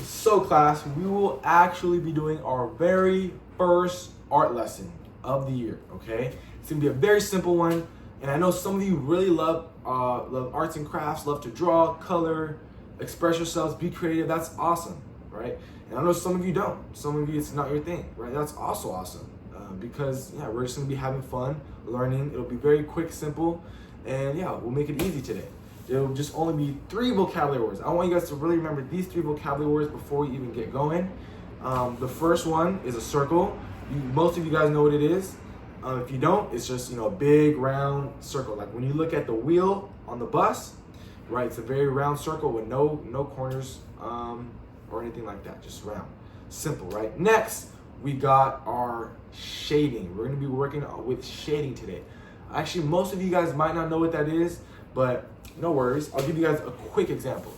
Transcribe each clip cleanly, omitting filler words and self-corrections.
So class, we will actually be doing our very first art lesson of the year, okay? It's gonna be a very simple one, and I know some of you really love arts and crafts, love to draw, color, express yourselves, be creative. That's awesome, right? And I know some of you don't. Some of you, it's not your thing, right? That's also awesome because yeah, we're just gonna be having fun, learning. It'll be very quick, simple, and yeah, we'll make it easy today. It'll just only be 3 vocabulary words. I want you guys to really remember these 3 vocabulary words before we even get going. The first one is a circle. Most of you guys know what it is. If you don't, it's just a big round circle. Like when you look at the wheel on the bus, right? It's a very round circle with no corners or anything like that. Just round, simple, right? Next, we got our shading. We're gonna be working with shading today. Actually, most of you guys might not know what that is, but no worries. I'll give you guys a quick example,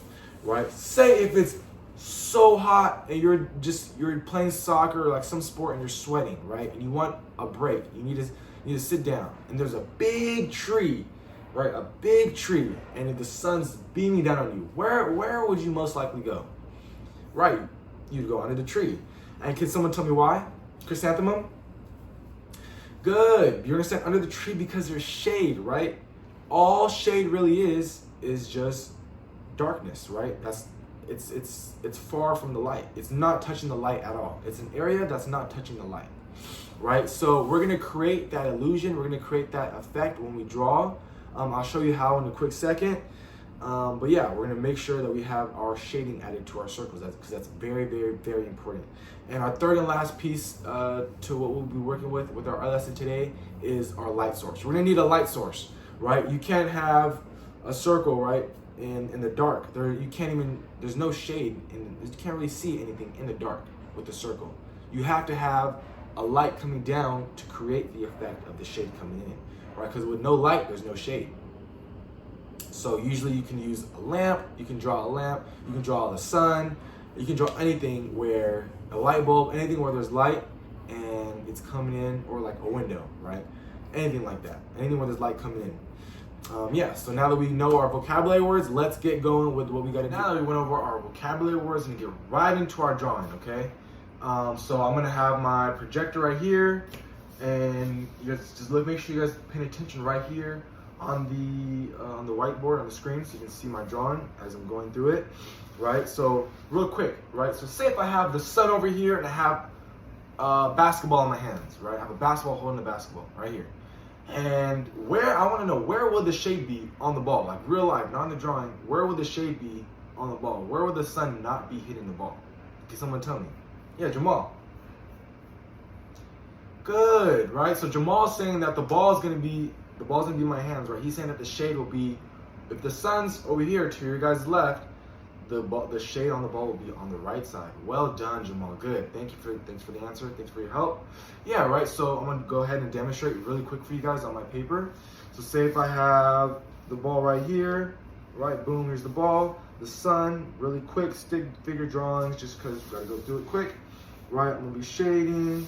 right? Say if it's so hot and you're playing soccer or like some sport and you're sweating, right? And you want a break. You need to sit down. And there's a big tree, right? A big tree, and if the sun's beaming down on you, where would you most likely go? Right, you'd go under the tree. And can someone tell me why? Chrysanthemum? Good. You're gonna stand under the tree because there's shade, right? All shade really is just darkness, right? It's far from the light. It's not touching the light at all. It's an area that's not touching the light, right? So we're gonna create that illusion. We're gonna create that effect when we draw. I'll show you how in a quick second. But yeah, we're gonna make sure that we have our shading added to our circles because that's very, very, very important. And our third and last piece to what we'll be working with our lesson today is our light source. We're gonna need a light source, right? You can't have a circle, right, in the dark. There's no shade, and you can't really see anything in the dark with the circle. You have to have a light coming down to create the effect of the shade coming in, right? Because with no light, there's no shade. So usually you can use a lamp, you can draw a lamp, you can draw the sun, you can draw anything where a light bulb, anything where there's light and it's coming in, or like a window, right? Anything like that, anything where there's light coming in. Yeah, so now that we know our vocabulary words, let's get going with what we got to do. Now that we went over our vocabulary words and get right into our drawing, okay? So I'm gonna have my projector right here, and you guys just make sure you guys pay attention right here on the whiteboard on the screen so you can see my drawing as I'm going through it, right? So real quick, right? So say if I have the sun over here and I have a basketball in my hands, right? I have a basketball holding the basketball right here. And I want to know, where will the shade be on the ball? Like real life, not in the drawing. Where will the shade be on the ball? Where will the sun not be hitting the ball? Can someone tell me? Yeah, Jamal. Good, right? So Jamal's saying that the ball's gonna be in my hands, right? He's saying that the shade will be, if the sun's over here to your guys' left, the shade on the ball will be on the right side. Well done, Jamal. Good. Thanks for the answer. Thanks for your help. Yeah, right. So I'm gonna go ahead and demonstrate really quick for you guys on my paper. So say if I have the ball right here, right? Boom. Here's the ball. The sun. Really quick stick figure drawings, just because we gotta go through it quick. Right. I'm gonna be shading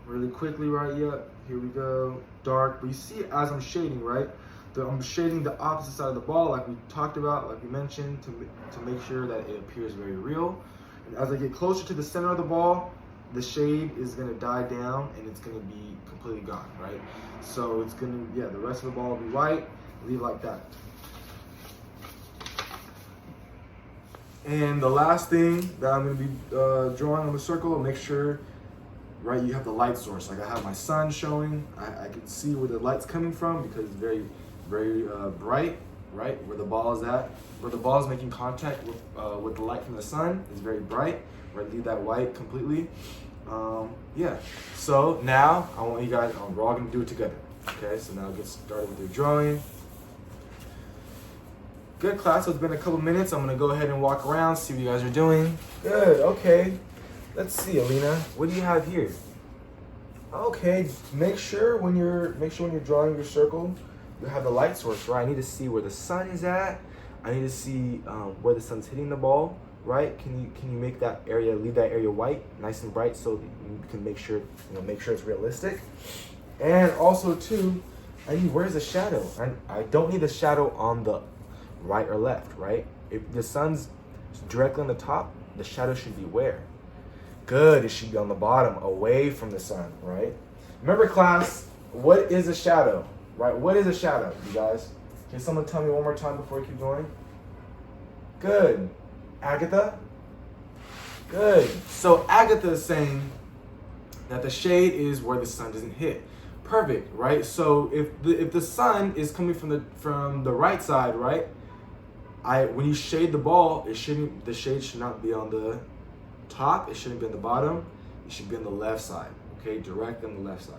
really quickly. Right. Yep. Here we go. Dark. But you see, as I'm shading, right? I'm shading the opposite side of the ball, like we talked about, like we mentioned, to make sure that it appears very real. And as I get closer to the center of the ball, the shade is gonna die down and it's gonna be completely gone, right? So it's gonna, yeah, the rest of the ball will be white, leave like that. And the last thing that I'm gonna be drawing on the circle, make sure, right, you have the light source. Like I have my sun showing, I can see where the light's coming from because it's very bright, right? Where the ball is at, where the ball is making contact with the light from the sun is very bright, right? Leave that white completely. Yeah, so now I want you guys, we're all gonna do it together. Okay, so now get started with your drawing. Good class, so it's been a couple minutes. I'm gonna go ahead and walk around, see what you guys are doing. Good, okay. Let's see, Alina, what do you have here? Okay, make sure when you're drawing your circle, you have the light source, right? I need to see where the sun is at. I need to see where the sun's hitting the ball, right? Can you make that area, leave that area white, nice and bright, so that you can make sure it's realistic. And also too, where's the shadow? I don't need the shadow on the right or left, right? If the sun's directly on the top, the shadow should be where? Good, it should be on the bottom, away from the sun, right? Remember, class, what is a shadow, right? What is a shadow, you guys? Can someone tell me one more time before we keep going? Good. Agatha? Good. So Agatha is saying that the shade is where the sun doesn't hit. Perfect, right? So if the sun is coming from the right side, right? When you shade the ball, the shade should not be on the top, it shouldn't be on the bottom, it should be on the left side, okay? Direct on the left side,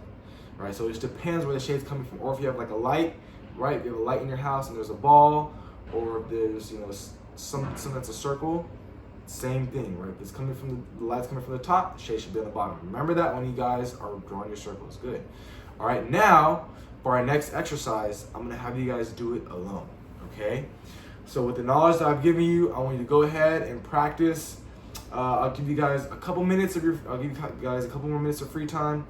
right? So it just depends where the shade's coming from. Or if you have like a light, right? If you have a light in your house and there's a ball, or if there's, you know, something that's a circle, same thing, right? If it's coming from the light's coming from the top, the shade should be on the bottom. Remember that when you guys are drawing your circles. Good. All right, now for our next exercise, I'm gonna have you guys do it alone, okay? So with the knowledge that I've given you, I want you to go ahead and practice. I'll give you guys a couple minutes of I'll give you guys a couple more minutes of free time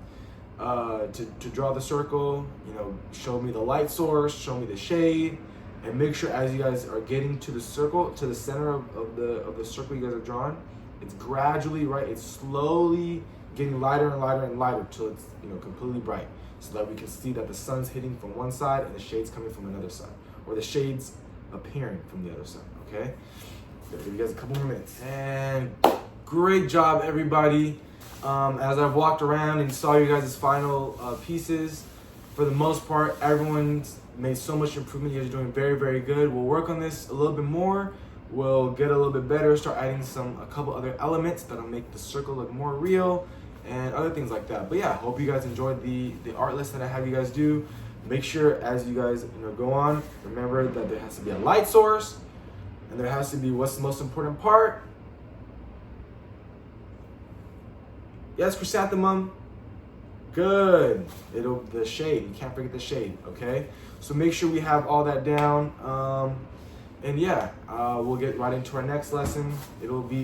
to draw the circle. You know, show me the light source, show me the shade, and make sure as you guys are getting to the circle, to the center of the circle you guys are drawing, it's gradually, right? It's slowly getting lighter and lighter and lighter till it's, you know, completely bright, so that we can see that the sun's hitting from one side and the shade's coming from another side, or the shade's appearing from the other side, okay? I'll give you guys a couple more minutes. And great job, everybody. As I've walked around and saw you guys' final pieces, for the most part, everyone's made so much improvement. You guys are doing very, very good. We'll work on this a little bit more. We'll get a little bit better, start adding a couple other elements that'll make the circle look more real and other things like that. But yeah, hope you guys enjoyed the art list that I have you guys do. Make sure as you guys go on, remember that there has to be a light source, and there has to be, what's the most important part? Yes, chrysanthemum. Good. The shade. You can't forget the shade. Okay. So make sure we have all that down. And yeah, we'll get right into our next lesson. It'll be